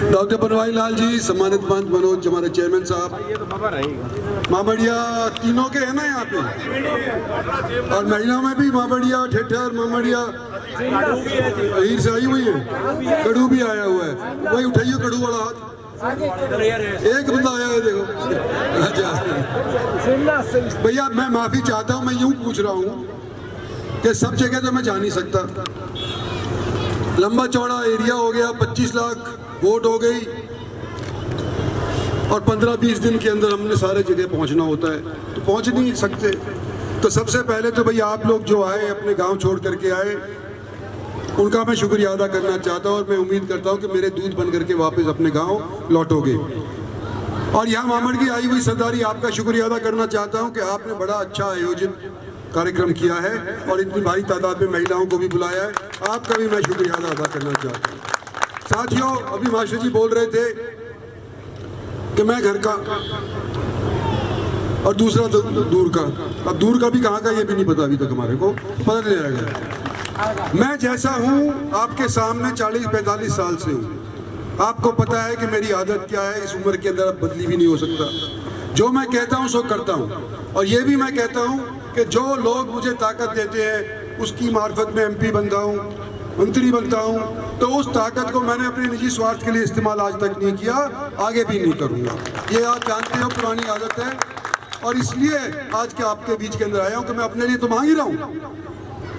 Doctor Banwari Lal ji, सम्मानित मंच मनोज, हमारे चेयरमैन साहब, मामड़िया तीनों के हैं ना यहाँ पे, और महिलाओं में भी मामड़िया, ठेठर, मामड़िया हीर से आई हुई है, कड़ू भी आया हुआ है। वही उठाइए कड़ू वाला हाथ, एक बंदा आया है देखो। अच्छा भैया, मैं माफी चाहता हूँ, मैं यूँ पूछ रहा हूँ कि सब जगह तो मैं जा नहीं सकता। लंबा चौड़ा एरिया हो गया, 25 लाख वोट हो गई, और 15-20 दिन के अंदर हमने सारे जगह पहुंचना होता है, तो पहुंच नहीं सकते। तो सबसे पहले तो भैया आप लोग जो आए, अपने गांव छोड़ करके आए, उनका मैं शुक्रिया अदा करना चाहता हूं, और मैं उम्मीद करता हूं कि मेरे दूध बन करके वापस अपने गांव लौटोगे। और यहाँ मामड़ की आई हुई सरदारी, आपका शुक्रिया अदा करना चाहता हूँ कि आपने बड़ा अच्छा आयोजित कार्यक्रम किया है और इतनी भारी तादाद में महिलाओं को भी बुलाया है, आपका भी मैं शुक्रिया अदा करना चाहता हूँ। साथियों, अभी मास्टर जी बोल रहे थे कि मैं घर का और दूसरा दूर का, अब दूर का भी कहाँ का ये भी नहीं पता अभी तक, हमारे को पता नहीं आएगा। मैं जैसा हूँ आपके सामने 40-45 साल से हूँ, आपको पता है कि मेरी आदत क्या है, इस उम्र के अंदर अब बदली भी नहीं हो सकता। जो मैं कहता हूँ सो करता हूँ, और ये भी मैं कहता हूँ कि जो लोग मुझे ताकत देते हैं उसकी मार्फत में MP बनता हूँ, मंत्री बनता हूँ, तो उस ताकत को मैंने अपने निजी स्वार्थ के लिए इस्तेमाल आज तक नहीं किया, आगे भी नहीं करूँगा। ये आप जानते हो, पुरानी आदत है, और इसलिए आज के आपके बीच के अंदर आया हूँ कि मैं अपने लिए तो मांग ही रहा हूँ,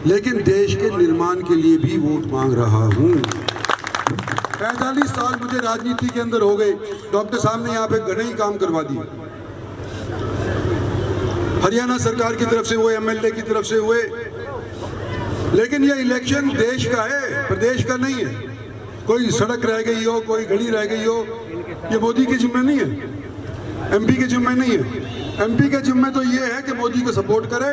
लेकिन देश के निर्माण के लिए भी वोट मांग रहा हूँ। 45 साल मुझे राजनीति के अंदर हो गए। डॉक्टर साहब ने यहाँ पे घने ही काम करवा दिए, हरियाणा सरकार की तरफ से हुए, MLA की तरफ से हुए, लेकिन ये इलेक्शन देश का है, प्रदेश का नहीं है। कोई सड़क रह गई हो, कोई गली रह गई हो, ये मोदी के जिम्मे नहीं है, MP के जिम्मे नहीं है। MP के जिम्मे तो ये है कि मोदी को सपोर्ट करे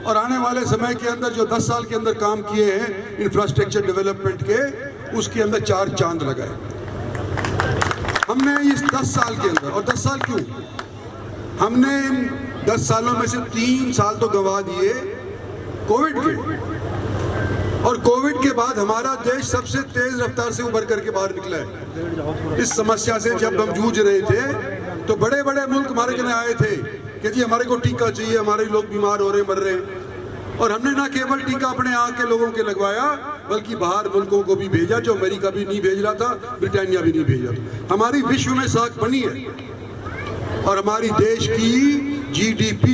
और आने वाले समय के अंदर जो 10 साल के अंदर काम किए हैं इंफ्रास्ट्रक्चर डेवलपमेंट के, उसके अंदर 4 चांद लगाए हमने इस 10 साल के अंदर। और 10 साल क्यों? हमने इन 10 सालों में से 3 साल तो गंवा दिए कोविड के, और कोविड के बाद हमारा देश सबसे तेज रफ्तार से उभर करके बाहर निकला है। इस समस्या से जब हम जूझ रहे थे तो बड़े बड़े मुल्क हमारे के आए थे कि जी हमारे को टीका चाहिए, हमारे लोग बीमार हो रहे, मर रहे हैं। और हमने ना केवल टीका अपने यहाँ के लोगों के लगवाया, बल्कि बाहर मुल्कों को भी भेजा, जो अमेरिका भी नहीं भेज रहा था, ब्रिटानिया भी नहीं भेजा था। हमारी विश्व में साख बनी है, और हमारी देश की GDP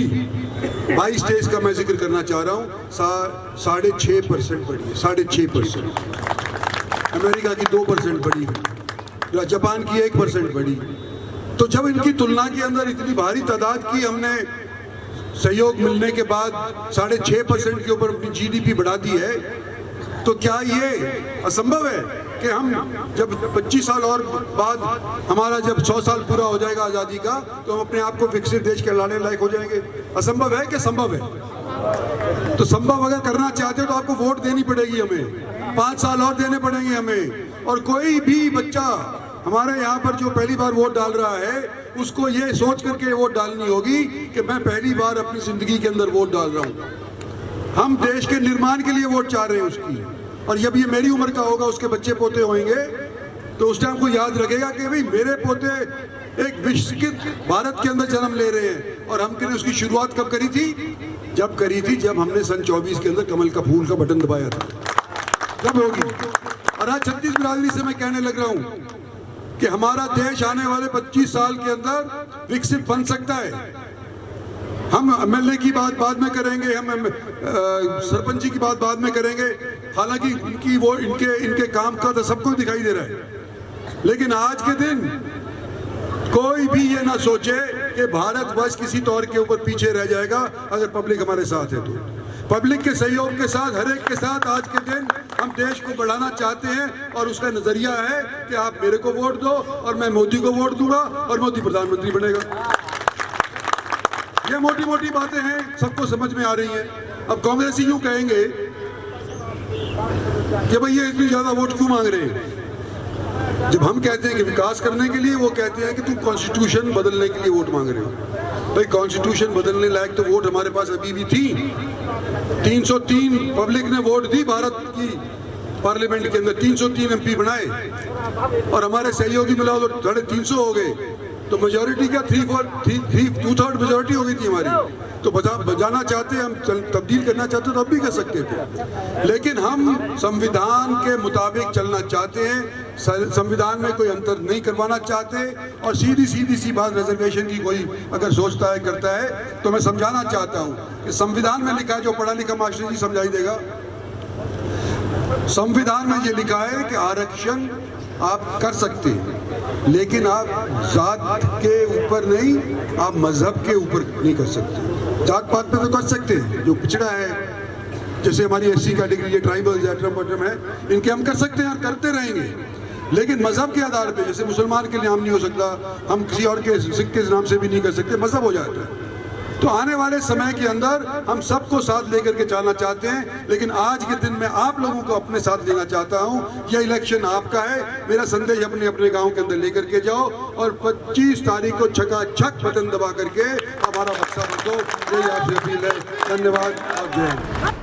22 देश का मैं जिक्र करना चाह रहा हूँ, 6.5% बढ़ी है, 6.5%। अमेरिका की 2% बढ़ी है, जापान की 1% बढ़ी। तो जब इनकी तुलना के अंदर इतनी भारी तादाद की हमने सहयोग मिलने के बाद 6.5% के ऊपर अपनी GDP बढ़ा दी है, तो क्या ये असंभव है कि हम जब 25 साल और बाद, हमारा जब 100 साल पूरा हो जाएगा आज़ादी का, तो हम अपने आप को विकसित देश कहलाने लायक हो जाएंगे? असंभव है कि संभव है? तो संभव अगर करना चाहते हो तो आपको वोट देनी पड़ेगी, हमें 5 साल और देने पड़ेंगे हमें। और कोई भी बच्चा हमारे यहाँ पर जो पहली बार वोट डाल रहा है, उसको ये सोच करके वोट डालनी होगी कि मैं पहली बार अपनी जिंदगी के अंदर वोट डाल रहा हूँ। हम देश के निर्माण के लिए वोट चाह रहे हैं उसकी, और जब ये मेरी उम्र का होगा, उसके बच्चे पोते होंगे, तो उस टाइम को याद रखेगा कि भाई मेरे पोते एक विकसित भारत के अंदर जन्म ले रहे हैं। और हमने उसकी शुरुआत कब करी थी? जब हमने सन 24 के अंदर कमल का फूल का बटन दबाया था, जब होगी। और आज 36 बिरादरी से मैं कहने लग रहा हूँ कि हमारा देश आने वाले 25 साल के अंदर विकसित बन सकता है। हम MLA की बात बाद में करेंगे, हम सरपंच जी की बात बाद में करेंगे, हालांकि इनके काम का तो सबको दिखाई दे रहा है। लेकिन आज के दिन कोई भी ये ना सोचे कि भारत बस किसी तौर के ऊपर पीछे रह जाएगा अगर पब्लिक हमारे साथ है। तो पब्लिक के सहयोग के साथ, हर एक के साथ आज के दिन हम देश को बढ़ाना चाहते हैं, और उसका नजरिया है कि आप मेरे को वोट दो और मैं मोदी को वोट दूंगा और मोदी प्रधानमंत्री बनेगा। ये मोटी मोटी बातें हैं, सबको समझ में आ रही हैं। अब कांग्रेसी यूं कहेंगे कि भाई ये इतनी ज्यादा वोट क्यों मांग रहे हैं? जब हम कहते हैं कि विकास करने के लिए, वो कहते हैं कि तुम कॉन्स्टिट्यूशन बदलने के लिए वोट मांग रहे हो। भाई कॉन्स्टिट्यूशन बदलने लायक तो वोट हमारे पास अभी भी थी। 303 पब्लिक ने वोट दी भारत की पार्लियामेंट के अंदर 303 MP बनाए और हमारे सहयोगी मिला तो 350 हो गए, तो मेजोरिटी क्या 2/3 मेजोरिटी हो गई थी हमारी। तो बजाना चाहते हम, तब्दील करना चाहते तो अब भी कर सकते थे, लेकिन हम संविधान के मुताबिक चलना चाहते हैं, संविधान में कोई अंतर नहीं करवाना चाहते। और सीधी सी बात, रिजर्वेशन की कोई अगर सोचता है करता है तो मैं समझाना चाहता हूँ कि संविधान में लिखा है, जो पढ़ा लिखा मास्टर जी समझाई देगा, संविधान में ये लिखा है कि आरक्षण आप कर सकते हैं, लेकिन आप जात के ऊपर नहीं, आप मजहब के ऊपर नहीं कर सकते। जात पात पे तो कर सकते हैं, जो पिछड़ा है, जैसे हमारी SC कैटेगरी, ये ट्राइबल एटम है, इनके हम कर सकते हैं और करते रहेंगे। लेकिन मजहब के आधार पे, जैसे मुसलमान के नाम नहीं हो सकता, हम किसी और के, सिख के नाम से भी नहीं कर सकते, मजहब हो जाता है। तो आने वाले समय के अंदर हम सबको साथ लेकर के चलना चाहते हैं, लेकिन आज के दिन में आप लोगों को अपने साथ लेना चाहता हूं। यह इलेक्शन आपका है, मेरा संदेश अपने अपने गांव के अंदर लेकर के जाओ और 25 तारीख को छकाछक बटन दबा करके हमारा बक्सा बदलो। यही आपसे अपील है। धन्यवाद और जय हिंद।